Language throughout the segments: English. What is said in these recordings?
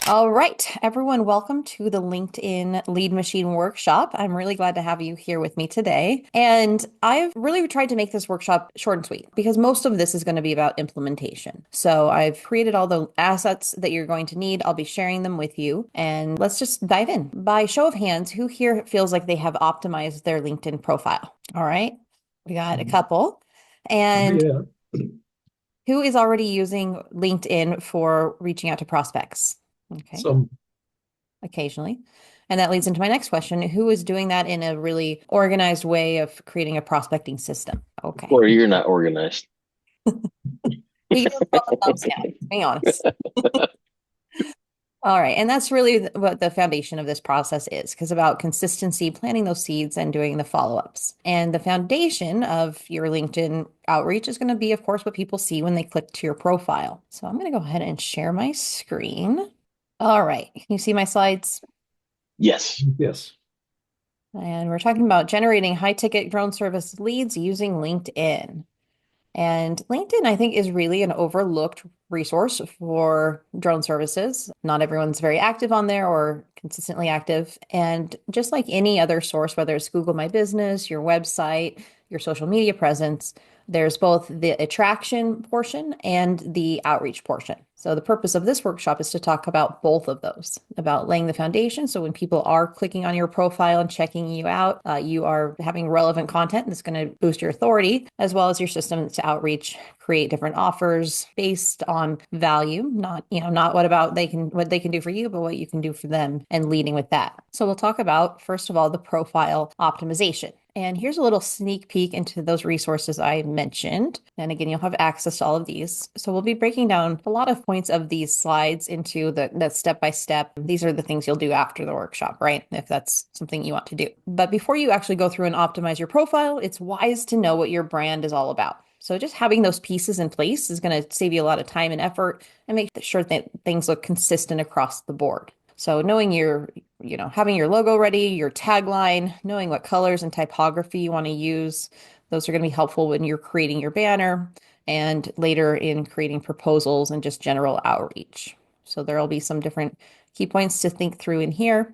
All right, everyone, welcome to the LinkedIn Lead Machine Workshop. I'm really glad to have you here with me today. And I've really tried to make this workshop short and sweet because most of this is going to be about implementation. So I've created all the assets that you're going to need. I'll be sharing them with you. And let's just dive in. By show of hands, who here feels like they have optimized their LinkedIn profile? All right, we got a couple. Oh, And yeah. who is already using LinkedIn for reaching out to prospects? Okay, Some, occasionally. And that leads into my next question. Who is doing that in a really organized way of creating a prospecting system? Okay. Or you're not organized. You can put the thumbs down, be honest. All right. And that's really what the foundation of this process is, because about consistency, planting those seeds and doing the follow-ups. And the foundation of your LinkedIn outreach is going to be, of course, what people see when they click to your profile. So I'm going to go ahead and share my screen. All right. Can you see my slides? Yes. yes. And we're talking about generating high ticket drone service leads using LinkedIn. And LinkedIn, I think, is really an overlooked resource for drone services. Not everyone's very active on there or consistently active. And just like any other source, whether it's Google My Business, your website, your social media presence, there's both the attraction portion and the outreach portion. So the purpose of this workshop is to talk about both of those, about laying the foundation. So when people are clicking on your profile and checking you out, you are having relevant content that's going to boost your authority, as well as your system to outreach, create different offers based on value, not what they can do for you, but what you can do for them, and leading with that. So we'll talk about, first of all, the profile optimization. And here's a little sneak peek into those resources I mentioned. And again, you'll have access to all of these. So we'll be breaking down a lot of points of these slides into the step by step. These are the things you'll do after the workshop, right? If that's something you want to do. But before you actually go through and optimize your profile, it's wise to know what your brand is all about. So just having those pieces in place is going to save you a lot of time and effort and make sure that things look consistent across the board. So knowing having your logo ready, your tagline, knowing what colors and typography you want to use, those are going to be helpful when you're creating your banner and later in creating proposals and just general outreach. So there'll be some different key points to think through in here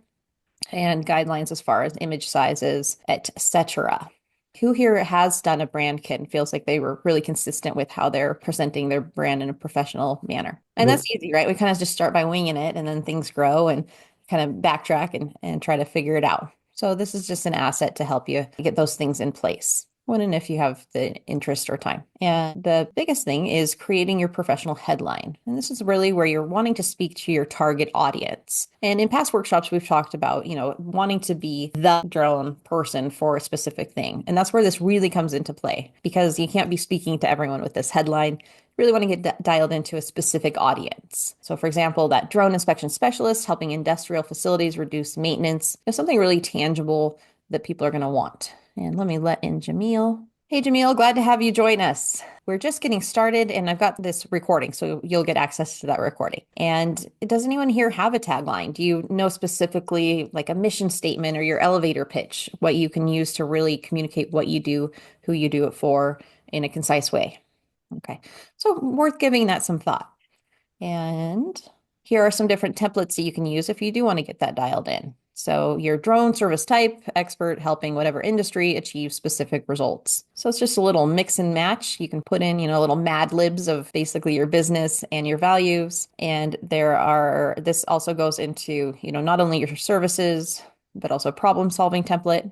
and guidelines as far as image sizes, etc. Who here has done a brand kit and feels like they were really consistent with how they're presenting their brand in a professional manner? And Yep. that's easy, right? We kind of just start by winging it and then things grow and kind of backtrack and try to figure it out. So this is just an asset to help you get those things in place when and if you have the interest or time. And the biggest thing is creating your professional headline. And this is really where you're wanting to speak to your target audience. And in past workshops, we've talked about, wanting to be the drone person for a specific thing. And that's where this really comes into play because you can't be speaking to everyone with this headline. Really want to get dialed into a specific audience. So, for example, that drone inspection specialist helping industrial facilities reduce maintenance is something really tangible that people are going to want. And let me let in Jamil. Hey, Jamil, glad to have you join us. We're just getting started, and I've got this recording, so you'll get access to that recording. And does anyone here have a tagline? Do you know specifically like a mission statement or your elevator pitch, what you can use to really communicate what you do, who you do it for in a concise way? Okay, so worth giving that some thought. And here are some different templates that you can use if you do want to get that dialed in. So your drone service type, expert helping whatever industry achieve specific results. So it's just a little mix and match. You can put in, little mad libs of basically your business and your values. And this also goes into, not only your services, but also problem solving template,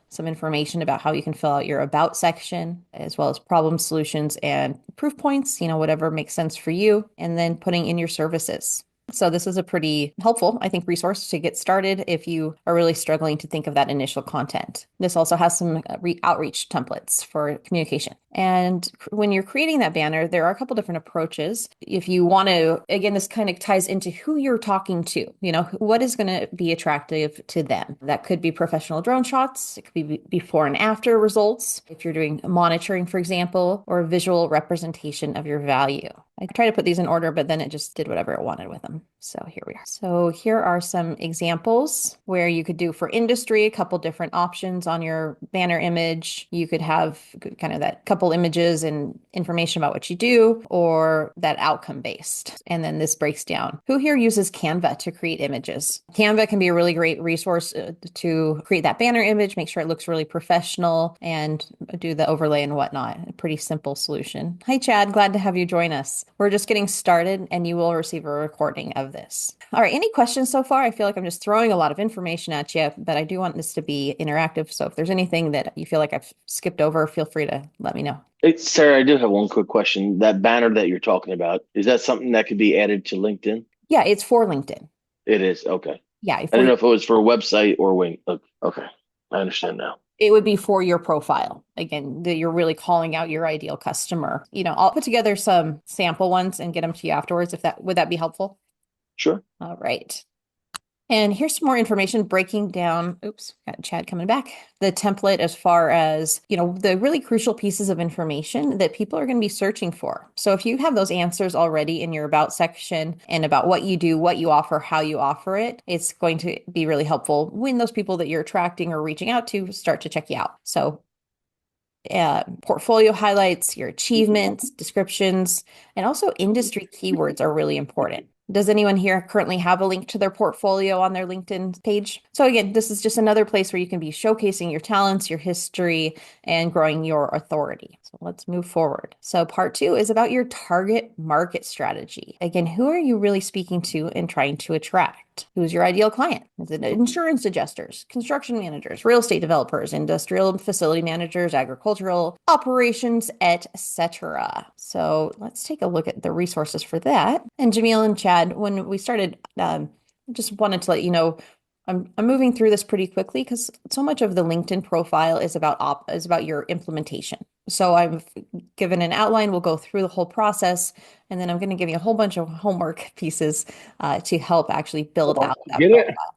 some information about how you can fill out your about section, as well as problem solutions and proof points, whatever makes sense for you, and then putting in your services. So this is a pretty helpful, I think, resource to get started if you are really struggling to think of that initial content. This also has some outreach templates for communication. And when you're creating that banner, there are a couple different approaches. If you want to, again, this kind of ties into who you're talking to, what is going to be attractive to them. That could be professional drone shots. It could be before and after results. If you're doing monitoring, for example, or a visual representation of your value. I tried to put these in order, but then it just did whatever it wanted with them. So here we are. So here are some examples where you could do for industry, a couple different options on your banner image. You could have kind of that couple images and information about what you do, or that outcome based. And then this breaks down. Who here uses Canva to create images? Canva can be a really great resource to create that banner image, make sure it looks really professional, and do the overlay and whatnot. A pretty simple solution. Hi, Chad. Glad to have you join us. We're just getting started, and you will receive a recording of this. All right. Any questions so far? I feel like I'm just throwing a lot of information at you, but I do want this to be interactive. So if there's anything that you feel like I've skipped over, feel free to let me know. Hey, Sarah, I do have one quick question. That banner that you're talking about, is that something that could be added to LinkedIn? Yeah, it's for LinkedIn. It is. Okay. Yeah, I for don't know if it was for a website or wing. Okay. I understand now. it would be for your profile. Again, that you're really calling out your ideal customer. I'll put together some sample ones and get them to you afterwards if that would that be helpful? Sure. All right. And here's some more information breaking down, oops, got Chad coming back, the template as far as, the really crucial pieces of information that people are going to be searching for. So if you have those answers already in your about section and about what you do, what you offer, how you offer it, it's going to be really helpful when those people that you're attracting or reaching out to start to check you out. So portfolio highlights, your achievements, descriptions, and also industry keywords are really important. Does anyone here currently have a link to their portfolio on their LinkedIn page? So again, this is just another place where you can be showcasing your talents, your history, and growing your authority. So let's move forward. So part 2 is about your target market strategy. Again, who are you really speaking to and trying to attract? Who's your ideal client? Is it insurance adjusters, construction managers, real estate developers, industrial facility managers, agricultural operations, etc.? So let's take a look at the resources for that. And Jamil and Chad, when we started, just wanted to let you know, I'm moving through this pretty quickly because so much of the LinkedIn profile is about your implementation. So I've given an outline. We'll go through the whole process, and then I'm going to give you a whole bunch of homework pieces to help actually build out that Get it? profile. I'm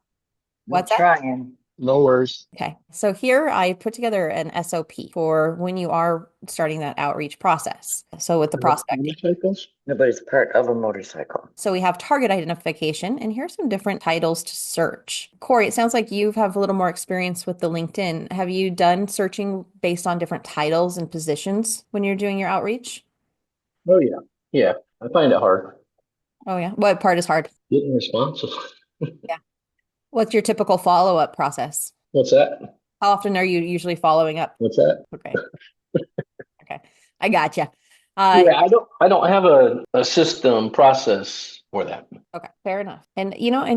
What's that? trying. No worries. Okay, so here I put together an SOP for when you are starting that outreach process. So with the prospecting. Motorcycles? Nobody's part of a motorcycle. So we have target identification, and here's some different titles to search. Corey, it sounds like you have a little more experience with the LinkedIn. Have you done searching based on different titles and positions when you're doing your outreach? Oh yeah. Yeah. I find it hard. Oh, yeah. What part is hard? Getting responsive. Yeah. What's your typical follow-up process? What's that? How often are you usually following up? What's that? Okay. Okay. I gotcha. Yeah, I don't have a system process for that. Okay, fair enough. And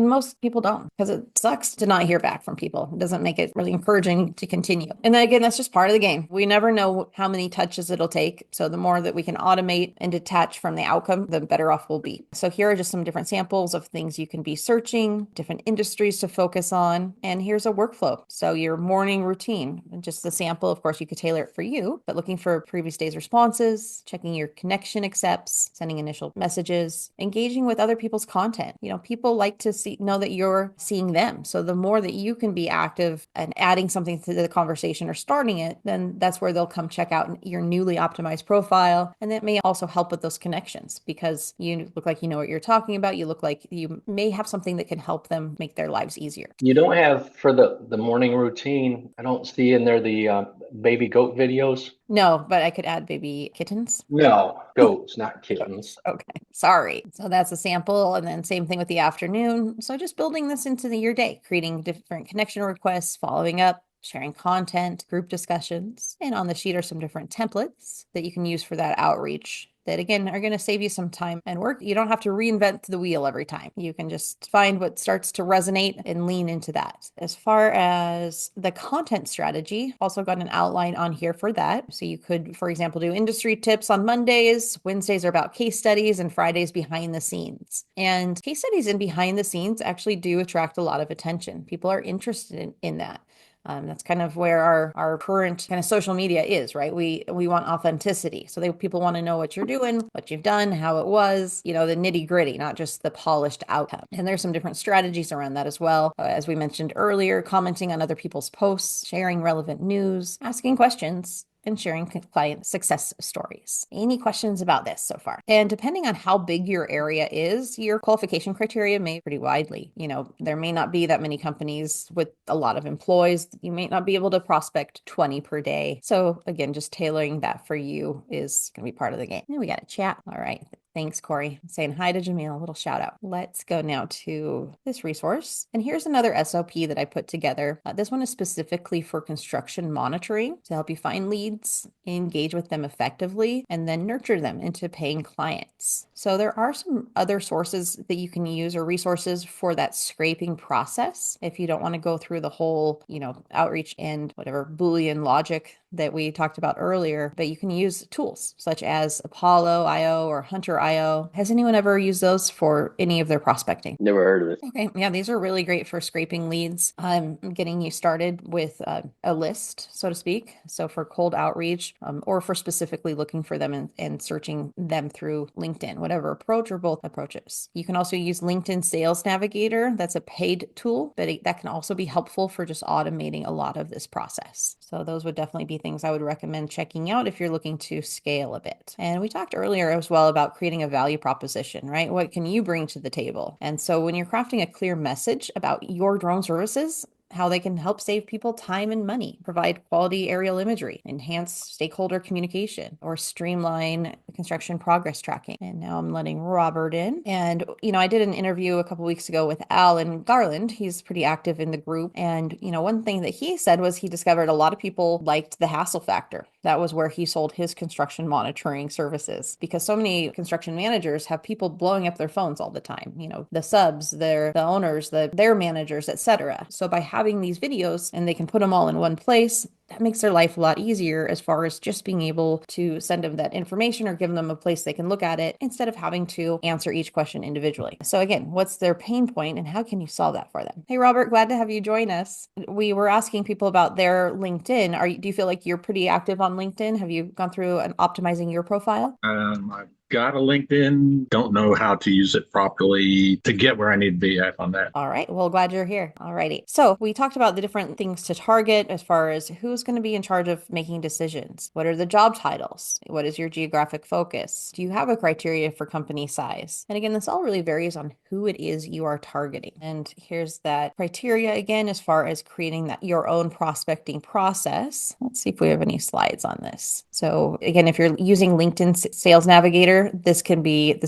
most people don't because it sucks to not hear back from people. It doesn't make it really encouraging to continue. And then again, that's just part of the game. We never know how many touches it'll take. So the more that we can automate and detach from the outcome, the better off we'll be. So here are just some different samples of things you can be searching, different industries to focus on. And here's a workflow. So your morning routine, just the sample, of course, you could tailor it for you, but looking for previous day's responses, checking your connection accepts, sending initial messages, engaging with other people's content. People like to know that you're seeing them. So the more that you can be active and adding something to the conversation or starting it, then that's where they'll come check out your newly optimized profile. And that may also help with those connections because you look like you know what you're talking about. You look like you may have something that can help them make their lives easier. You don't have for the morning routine. I don't see in there the baby goat videos. No, but I could add baby kittens. No, goats, not kittens. Okay, sorry. So that's a sample. And then same thing with the afternoon. So just building this into your day, creating different connection requests, following up, sharing content, group discussions. And on the sheet are some different templates that you can use for that outreach that again are going to save you some time and work. You don't have to reinvent the wheel every time. You can just find what starts to resonate and lean into that. As far as the content strategy, also got an outline on here for that. So you could, for example, do industry tips on Mondays, Wednesdays are about case studies, and Fridays behind the scenes. And case studies and behind the scenes actually do attract a lot of attention. People are interested in that. That's kind of where our current kind of social media is, right? We want authenticity. So people want to know what you're doing, what you've done, how it was, the nitty gritty, not just the polished outcome. And there's some different strategies around that as well. As we mentioned earlier, commenting on other people's posts, sharing relevant news, asking questions, and sharing client success stories. Any questions about this so far? And depending on how big your area is, your qualification criteria may pretty widely. There may not be that many companies with a lot of employees. You may not be able to prospect 20 per day. So again, just tailoring that for you is going to be part of the game. And we got a chat. All right. Thanks, Corey. Saying hi to Jamil, a little shout out. Let's go now to this resource. And here's another SOP that I put together. This one is specifically for construction monitoring to help you find leads, engage with them effectively, and then nurture them into paying clients. So there are some other sources that you can use or resources for that scraping process if you don't want to go through the whole, outreach and whatever Boolean logic that we talked about earlier, but you can use tools such as Apollo.io or Hunter.io. Has anyone ever used those for any of their prospecting? Never heard of it. Okay, yeah, these are really great for scraping leads. I'm getting you started with a list, so to speak. So for cold outreach or for specifically looking for them and searching them through LinkedIn, whatever approach or both approaches. You can also use LinkedIn Sales Navigator. That's a paid tool, but that can also be helpful for just automating a lot of this process. So those would definitely be things I would recommend checking out if you're looking to scale a bit. And we talked earlier as well about creating a value proposition, right? What can you bring to the table? And so when you're crafting a clear message about your drone services, how they can help save people time and money, provide quality aerial imagery, enhance stakeholder communication, or streamline construction progress tracking. And now I'm letting Robert in. And, I did an interview a couple weeks ago with Al in Garland. He's pretty active in the group. And, one thing that he said was he discovered a lot of people liked the hassle factor. That was where he sold his construction monitoring services because so many construction managers have people blowing up their phones all the time, the subs, the owners, their managers, etc. So by having these videos and they can put them all in one place, that makes their life a lot easier as far as just being able to send them that information or give them a place they can look at it instead of having to answer each question individually. So again, what's their pain point and how can you solve that for them? Hey, Robert, glad to have you join us. We were asking people about their LinkedIn. Do you feel like you're pretty active on LinkedIn? Have you gone through and optimizing your profile? I've got a LinkedIn, don't know how to use it properly to get where I need to be at on that. All right. Well, glad you're here. All righty. So we talked about the different things to target as far as who's going to be in charge of making decisions. What are the job titles? What is your geographic focus? Do you have a criteria for company size? And again, this all really varies on who it is you are targeting. And here's that criteria again, as far as creating your own prospecting process. Let's see if we have any slides on this. So again, if you're using LinkedIn Sales Navigator, this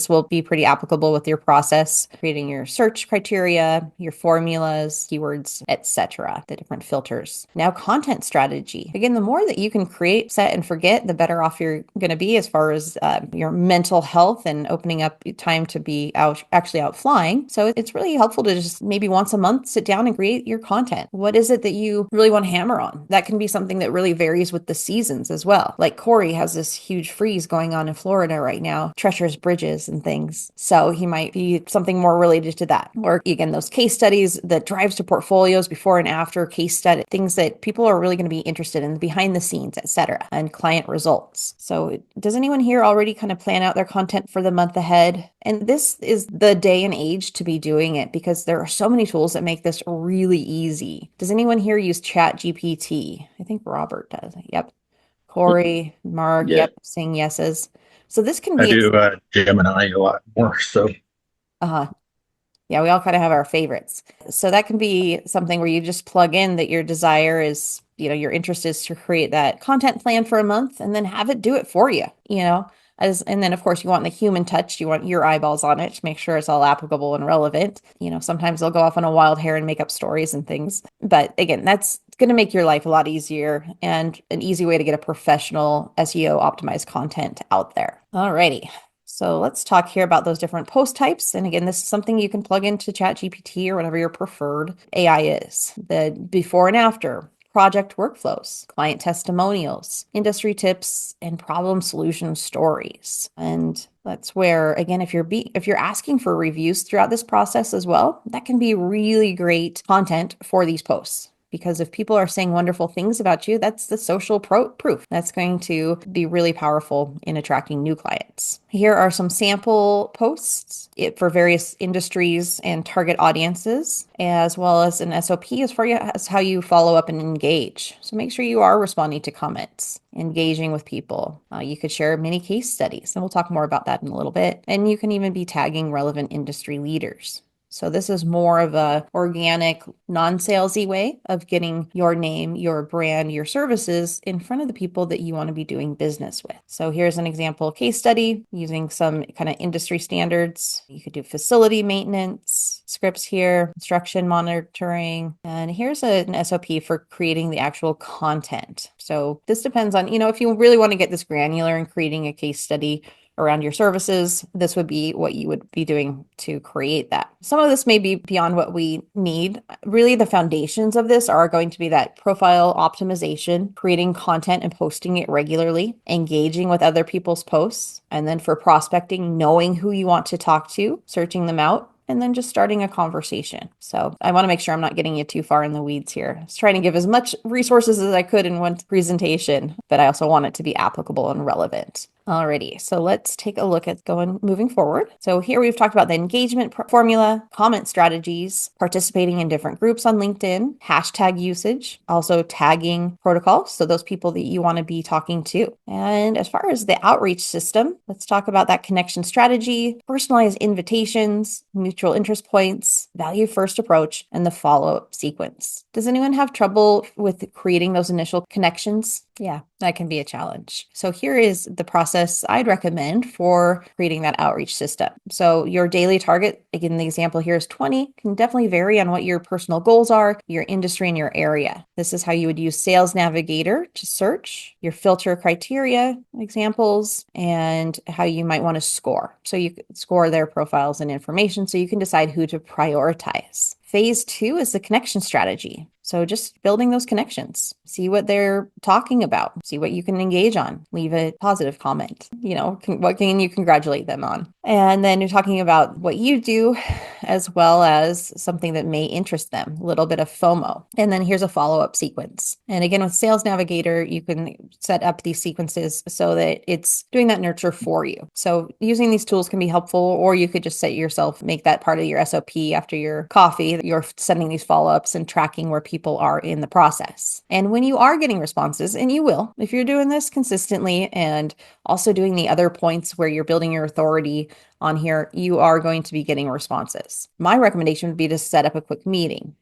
will be pretty applicable with your process, creating your search criteria, your formulas, keywords, etc., the different filters. Now, content strategy. Again, the more that you can create, set, and forget, the better off you're going to be as far as your mental health and opening up time to be actually out flying. So it's really helpful to just maybe once a month sit down and create your content. What is it that you really want to hammer on? That can be something that really varies with the seasons as well. Like Corey has this huge freeze going on in Florida right now, treacherous bridges and things. So he might be something more related to that. Or again, those case studies that drives to portfolios before and after case study, things that people are really going to be interested in, behind the scenes, etc., and client results. So does anyone here already kind of plan out their content for the month ahead? And this is the day and age to be doing it because there are so many tools that make this really easy. Does anyone here use Chat GPT? I think Robert does. Yep. Corey, Mark, Yeah. yep, saying yeses. So this can I be do Gemini a lot more. So yeah, we all kind of have our favorites. So that can be something where you just plug in that your desire is, your interest is to create that content plan for a month and then have it do it for you, and then of course you want the human touch, you want your eyeballs on it to make sure it's all applicable and relevant. Sometimes they'll go off on a wild hair and make up stories and things. But again, that's going to make your life a lot easier and an easy way to get a professional SEO optimized content out there. Alrighty. So let's talk here about those different post types. And again, this is something you can plug into ChatGPT or whatever your preferred AI is. The before and after, project workflows, client testimonials, industry tips, and problem solution stories. And that's where, again, if you're asking for reviews throughout this process as well, that can be really great content for these posts. because if people are saying wonderful things about you, that's the social proof. That's going to be really powerful in attracting new clients. Here are some sample posts for various industries and target audiences, as well as an SOP as far as how you follow up and engage. So make sure you are responding to comments, engaging with people. You could share mini case studies, and we'll talk more about that in a little bit. And you can even be tagging relevant industry leaders. So this is more of a organic, non-salesy way of getting your name, your brand, your services in front of the people that you want to be doing business with. So here's an example case study using some kind of industry standards. You could do facility maintenance, scripts here, construction monitoring, and here's an SOP for creating the actual content. So this depends on, if you really want to get this granular in creating a case study around your services, this would be what you would be doing to create that. Some of this may be beyond what we need. Really, the foundations of this are going to be that profile optimization, creating content and posting it regularly, engaging with other people's posts, and then for prospecting, knowing who you want to talk to, searching them out, and then just starting a conversation. So I want to make sure I'm not getting you too far in the weeds here. I was trying to give as much resources as I could in one presentation, but I also want it to be applicable and relevant. Alrighty, so let's take a look at moving forward. So here we've talked about the engagement formula, comment strategies, participating in different groups on LinkedIn, hashtag usage, also tagging protocols. So those people that you want to be talking to. And as far as the outreach system, let's talk about that connection strategy, personalized invitations, mutual interest points, value first approach, and the follow-up sequence. Does anyone have trouble with creating those initial connections? Yeah, that can be a challenge. So here is the process I'd recommend for creating that outreach system. So your daily target, again, the example here is 20, can definitely vary on what your personal goals are, your industry, and your area. This is how you would use Sales Navigator to search, your filter criteria, examples, and how you might want to score. So you score their profiles and information so you can decide who to prioritize. Phase 2 is the connection strategy. So just building those connections, see what they're talking about, see what you can engage on, leave a positive comment, what can you congratulate them on? And then you're talking about what you do as well as something that may interest them, a little bit of FOMO. And then here's a follow-up sequence. And again, with Sales Navigator, you can set up these sequences so that it's doing that nurture for you. So using these tools can be helpful, or you could just make that part of your SOP after your coffee. You're sending these follow-ups and tracking where people are in the process. And when you are getting responses, and you will, if you're doing this consistently and also doing the other points where you're building your authority on here, you are going to be getting responses. My recommendation would be to set up a quick meeting.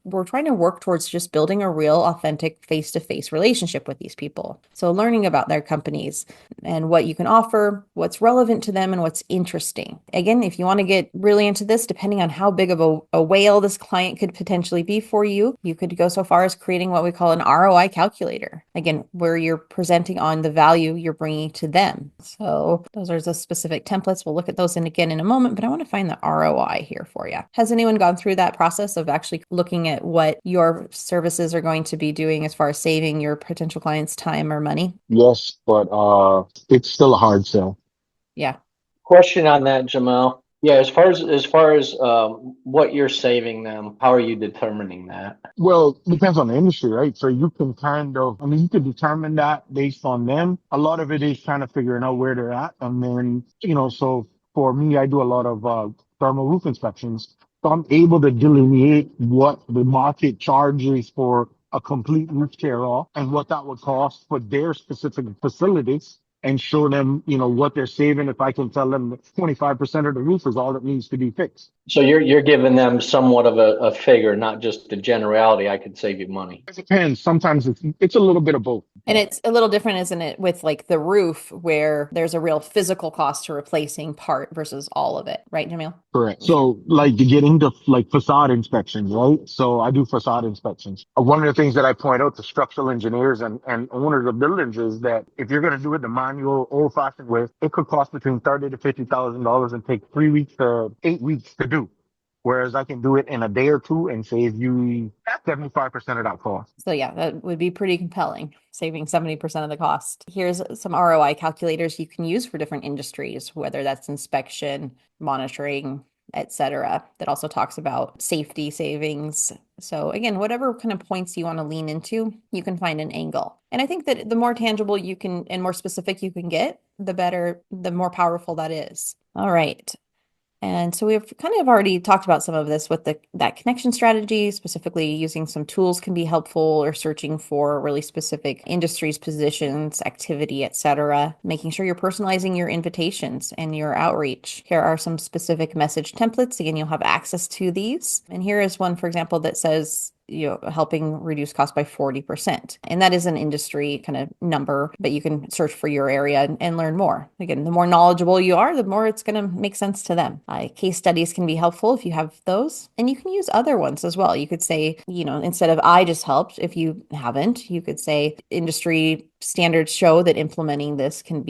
We're trying to work towards just building a real, authentic face-to-face relationship with these people. So learning about their companies and what you can offer, what's relevant to them, and what's interesting. Again, if you want to get really into this, depending on how big of a whale this client could potentially be for you, you could go so far as creating what we call an ROI calculator. Again, where you're presenting on the value you're bringing to them. So those are the specific templates. We'll look at those again in a moment, but I want to find the ROI here for you. Has anyone gone through that process of actually looking at what your services are going to be doing as far as saving your potential clients time or money? Yes, but it's still a hard sell. Yeah. Question on that, Jamal. Yeah, as far as what you're saving them, how are you determining that? Well, depends on the industry, right? So you can you can determine that based on them. A lot of it is kind of figuring out where they're at. And then, so for me, I do a lot of thermal roof inspections. So I'm able to delineate what the market charges for a complete roof tear off and what that would cost for their specific facilities, and show them, what they're saving. If I can tell them that 25% of the roof is all that needs to be fixed. So you're giving them somewhat of a figure, not just a generality. I could save you money. It depends. Sometimes it's a little bit of both. And it's a little different, isn't it, with like the roof where there's a real physical cost to replacing part versus all of it, right, Jamil? Correct. So like to get into like facade inspections, right? So I do facade inspections. One of the things that I point out to structural engineers and owners of buildings is that if you're going to do it the manual old fashioned way, it could cost between $30,000 to $50,000 and take 3 weeks to 8 weeks to do. Whereas I can do it in a day or two and save you 75% of that cost. So yeah, that would be pretty compelling, saving 70% of the cost. Here's some ROI calculators you can use for different industries, whether that's inspection, monitoring, etc. That also talks about safety savings. So again, whatever kind of points you want to lean into, you can find an angle. And I think that the more tangible you can and more specific you can get, the better, the more powerful that is. All right. And so we've kind of already talked about some of this with that connection strategy, specifically using some tools can be helpful, or searching for really specific industries, positions, activity, etc. Making sure you're personalizing your invitations and your outreach. Here are some specific message templates. Again, you'll have access to these. And here is one, for example, that says, helping reduce cost by 40%. And that is an industry kind of number, but you can search for your area and learn more. Again, the more knowledgeable you are, the more it's going to make sense to them. Case studies can be helpful if you have those, and you can use other ones as well. You could say, instead of I just helped, if you haven't, you could say industry standards show that implementing this can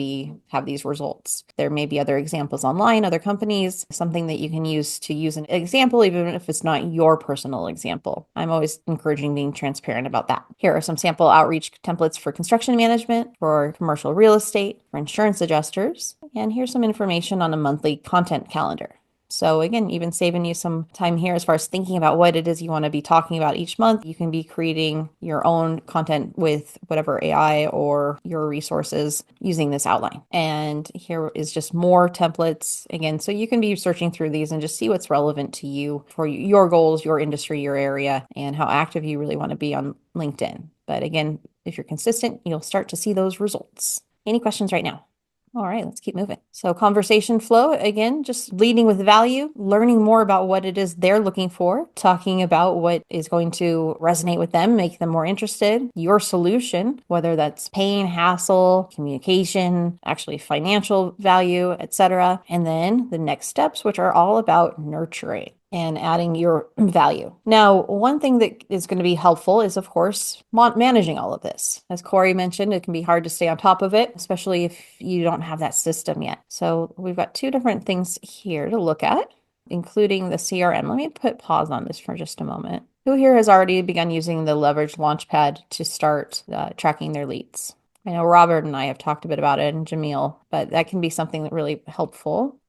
have these results. There may be other examples online, other companies, something that you can use to use an example, even if it's not your personal example. I'm always encouraging being transparent about that. Here are some sample outreach templates for construction management, for commercial real estate, for insurance adjusters, and here's some information on a monthly content calendar. So again, even saving you some time here as far as thinking about what it is you want to be talking about each month. You can be creating your own content with whatever AI or your resources using this outline. And here is just more templates again. So you can be searching through these and just see what's relevant to you for your goals, your industry, your area, and how active you really want to be on LinkedIn. But again, if you're consistent, you'll start to see those results. Any questions right now? All right, let's keep moving. So conversation flow, again, just leading with value, learning more about what it is they're looking for, talking about what is going to resonate with them, make them more interested, your solution, whether that's pain, hassle, communication, actually financial value, etc. And then the next steps, which are all about nurturing and adding your value. Now, one thing that is going to be helpful is, of course, managing all of this. As Corey mentioned, it can be hard to stay on top of it, especially if you don't have that system yet. So we've got two different things here to look at, including the CRM. Let me put pause on this for just a moment. Who here has already begun using the Leverage Launchpad to start tracking their leads? I know Robert and I have talked a bit about it, and Jamil, but that can be something that really helpful.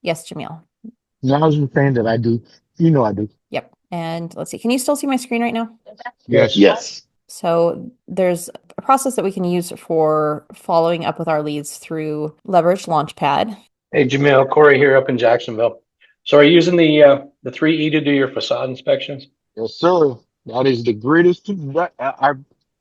Yes, Jamil. Now I was just saying that I do. I do. Yep. And let's see, can you still see my screen right now? Yes. Yes. So there's a process that we can use for following up with our leads through Leverage Launchpad. Hey, Jamil, Corey here up in Jacksonville. So are you using the 3E to do your facade inspections? Yes, sir. That is the greatest. I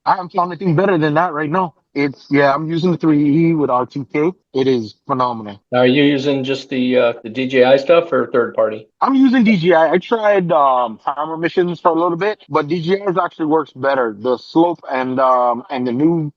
haven't found anything better than that right now. I'm using the 3E with RTK. It is phenomenal. Now, are you using just the DJI stuff or third party? I'm using DJI. I tried hammer missions for a little bit, but DJI's actually works better. The slope and the new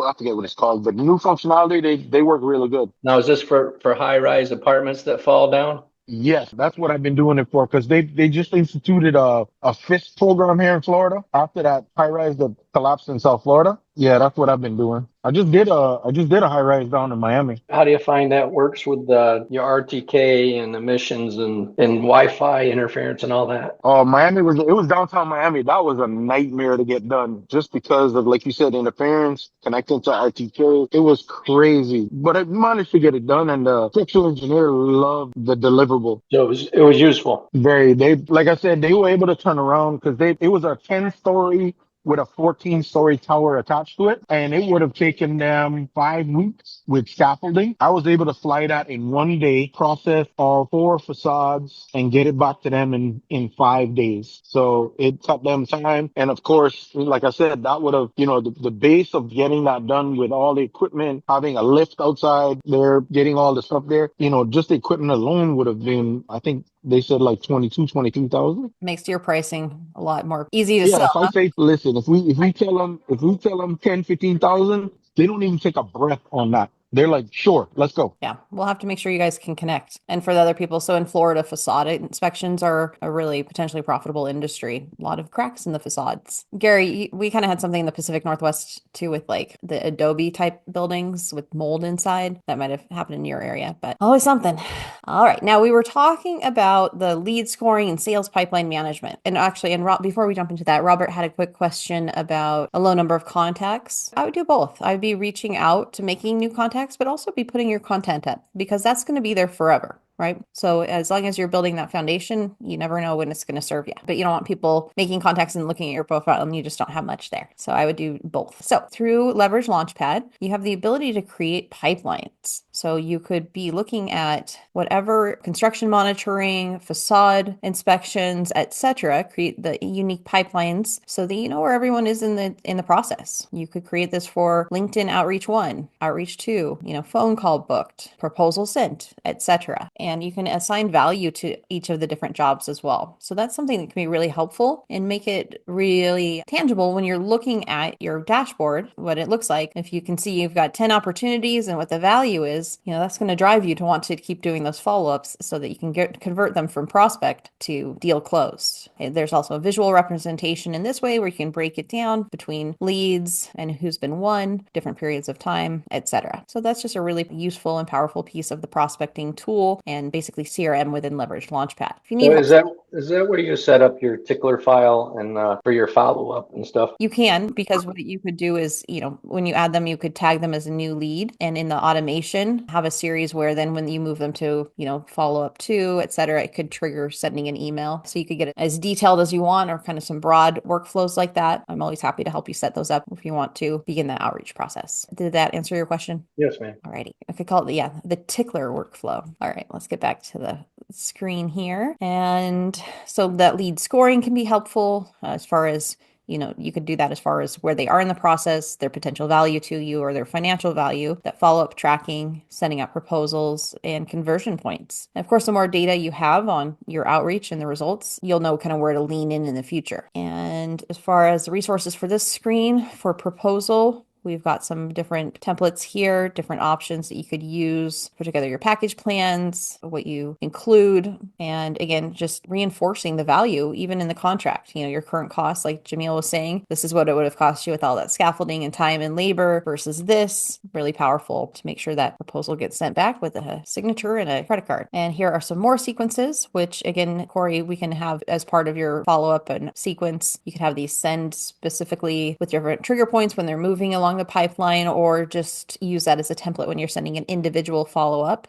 I forget what it's called, but the new functionality they work really good. Now, is this for high-rise apartments that fall down? Yes, that's what I've been doing it for because they just instituted a FIST program here in Florida after that high rise that collapsed in South Florida. Yeah, that's what I've been doing. I just did a high rise down in Miami. How do you find that works with your RTK and emissions and Wi-Fi interference and all that? Miami it was downtown Miami. That was a nightmare to get done just because of, like you said, interference connecting to RTK. It was crazy, but I managed to get it done, and the structural engineer loved the deliverable. So it was useful. Like I said, they were able to turn around because it was a 10-story with a 14-story tower attached to it, and it would have taken them 5 weeks with scaffolding. I was able to fly that in one day, process all 4 facades, and get it back to them in 5 days. So it cut them time, and of course, like I said, that would have, the base of getting that done with all the equipment, having a lift outside there, getting all the stuff there, just the equipment alone would have been, I think they said like 23,000. Makes your pricing a lot more easy to Yeah, sell, if I huh? say, listen, if we tell them 10, 15,000, they don't even take a breath on that. They're like, sure, let's go. Yeah, we'll have to make sure you guys can connect. And for the other people, so in Florida, facade inspections are a really potentially profitable industry. A lot of cracks in the facades. Gary, we kind of had something in the Pacific Northwest too with like the Adobe type buildings with mold inside. That might have happened in your area, but always something. All right, now we were talking about the lead scoring and sales pipeline management. And actually, before we jump into that, Robert had a quick question about a low number of contacts. I would do both. I would be reaching out to making new contacts, but also be putting your content up because that's going to be there forever. right? So as long as you're building that foundation, you never know when it's going to serve you. But you don't want people making contacts and looking at your profile and you just don't have much there. So I would do both. So through Leverage Launchpad, you have the ability to create pipelines. So you could be looking at whatever construction monitoring, facade inspections, etc. Create the unique pipelines so that you know where everyone is in the process. You could create this for LinkedIn Outreach 1, Outreach 2, phone call booked, proposal sent, etc. And you can assign value to each of the different jobs as well. So that's something that can be really helpful and make it really tangible when you're looking at your dashboard, what it looks like. If you can see you've got 10 opportunities and what the value is, that's going to drive you to want to keep doing those follow-ups so that you can convert them from prospect to deal closed. There's also a visual representation in this way where you can break it down between leads and who's been won, different periods of time, etc. So that's just a really useful and powerful piece of the prospecting tool and basically CRM within Leverage Launchpad. If you need So help, is that where you set up your tickler file and for your follow up and stuff? you can, because what you could do is, when you add them, you could tag them as a new lead, and in the automation, have a series where then when you move them to, follow up to, et cetera, it could trigger sending an email. So you could get it as detailed as you want or kind of some broad workflows like that. I'm always happy to help you set those up if you want to begin the outreach process. Did that answer your question? Yes, ma'am. Alrighty. I could call it, the tickler workflow. All right, let's get back to the screen here. And so that lead scoring can be helpful as far as you could do that as far as where they are in the process, their potential value to you or their financial value, that follow-up tracking, sending out proposals, and conversion points. And of course, the more data you have on your outreach and the results, you'll know kind of where to lean in the future. And as far as the resources for this screen, for proposal, we've got some different templates here, different options that you could use, put together your package plans, what you include, and again, just reinforcing the value even in the contract. Your current costs, like Jamil was saying, this is what it would have cost you with all that scaffolding and time and labor versus this. Really powerful to make sure that proposal gets sent back with a signature and a credit card. And here are some more sequences, which again, Corey, we can have as part of your follow-up and sequence. You can have these send specifically with different trigger points when they're moving along the pipeline, or just use that as a template when you're sending an individual follow-up.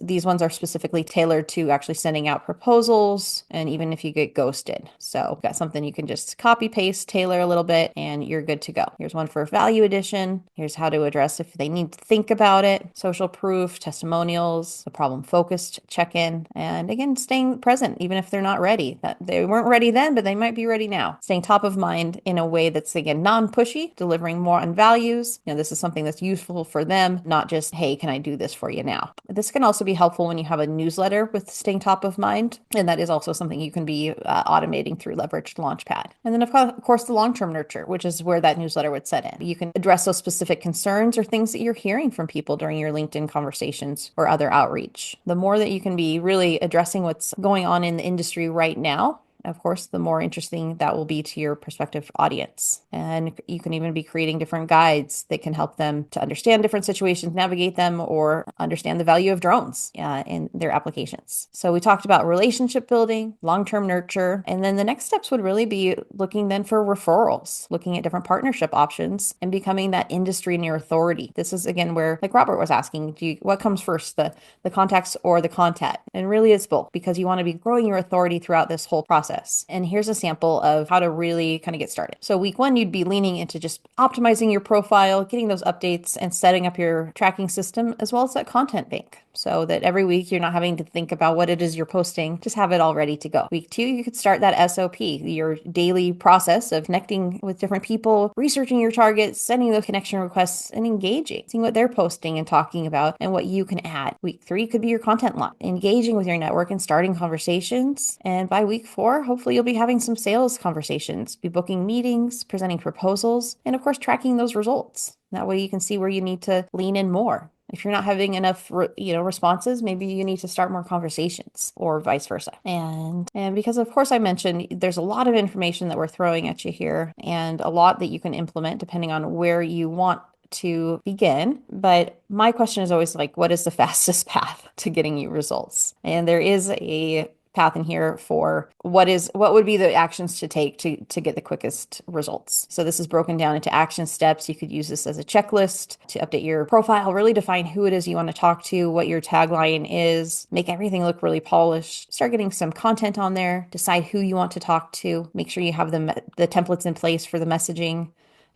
These ones are specifically tailored to actually sending out proposals, and even if you get ghosted. So got something you can just copy paste, tailor a little bit, and you're good to go. Here's one for value addition. Here's how to address if they need to think about it, social proof, testimonials, the problem focused check-in, and again, staying present even if they're not ready. That they weren't ready then, but they might be ready now. Staying top of mind in a way that's again non-pushy, delivering more on values. This is something that's useful for them, not just, hey, can I do this for you now? This can also be helpful when you have a newsletter with staying top of mind. And that is also something you can be automating through Leveraged Launchpad. And then, of course, the long-term nurture, which is where that newsletter would set in. You can address those specific concerns or things that you're hearing from people during your LinkedIn conversations or other outreach. The more that you can be really addressing what's going on in the industry right now, of course, the more interesting that will be to your prospective audience. And you can even be creating different guides that can help them to understand different situations, navigate them, or understand the value of drones in their applications. So we talked about relationship building, long-term nurture, and then the next steps would really be looking then for referrals, looking at different partnership options and becoming that industry near authority. This is again where, like Robert was asking, what comes first, the contacts or the content? And really it's both, because you want to be growing your authority throughout this whole process. And here's a sample of how to really kind of get started. So week one, you'd be leaning into just optimizing your profile, getting those updates, and setting up your tracking system, as well as that content bank, so that every week you're not having to think about what it is you're posting, just have it all ready to go. Week two, you could start that SOP, your daily process of connecting with different people, researching your targets, sending those connection requests, and engaging, seeing what they're posting and talking about and what you can add. Week three could be your content launch, engaging with your network and starting conversations. And by week four, hopefully you'll be having some sales conversations, be booking meetings, presenting proposals, and of course, tracking those results. That way you can see where you need to lean in more. If you're not having enough, responses, maybe you need to start more conversations, or vice versa. And because of course I mentioned there's a lot of information that we're throwing at you here, and a lot that you can implement depending on where you want to begin. But my question is always like, what is the fastest path to getting you results? And there is a path in here for what would be the actions to take to get the quickest results. So this is broken down into action steps. You could use this as a checklist to update your profile, really define who it is you want to talk to, what your tagline is, make everything look really polished, start getting some content on there, decide who you want to talk to, make sure you have the templates in place for the messaging,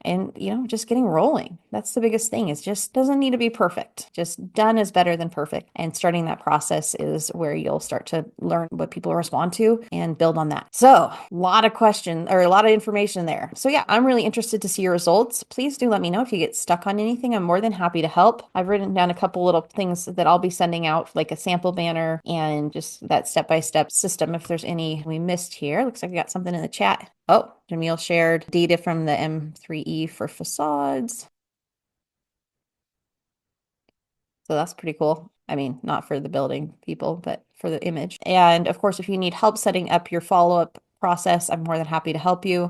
and just getting rolling. That's the biggest thing. Is just doesn't need to be perfect. Just done is better than perfect. And starting that process is where you'll start to learn what people respond to and build on that. So a lot of questions or a lot of information there. So yeah, I'm really interested to see your results. Please do let me know if you get stuck on anything. I'm more than happy to help. I've written down a couple little things that I'll be sending out, like a sample banner and just that step-by-step system. If there's any we missed here, looks like I got something in the chat. Oh, Jamil shared data from the M3E for facades. So that's pretty cool. I mean, not for the building people, but for the image. And of course, if you need help setting up your follow-up process, I'm more than happy to help you.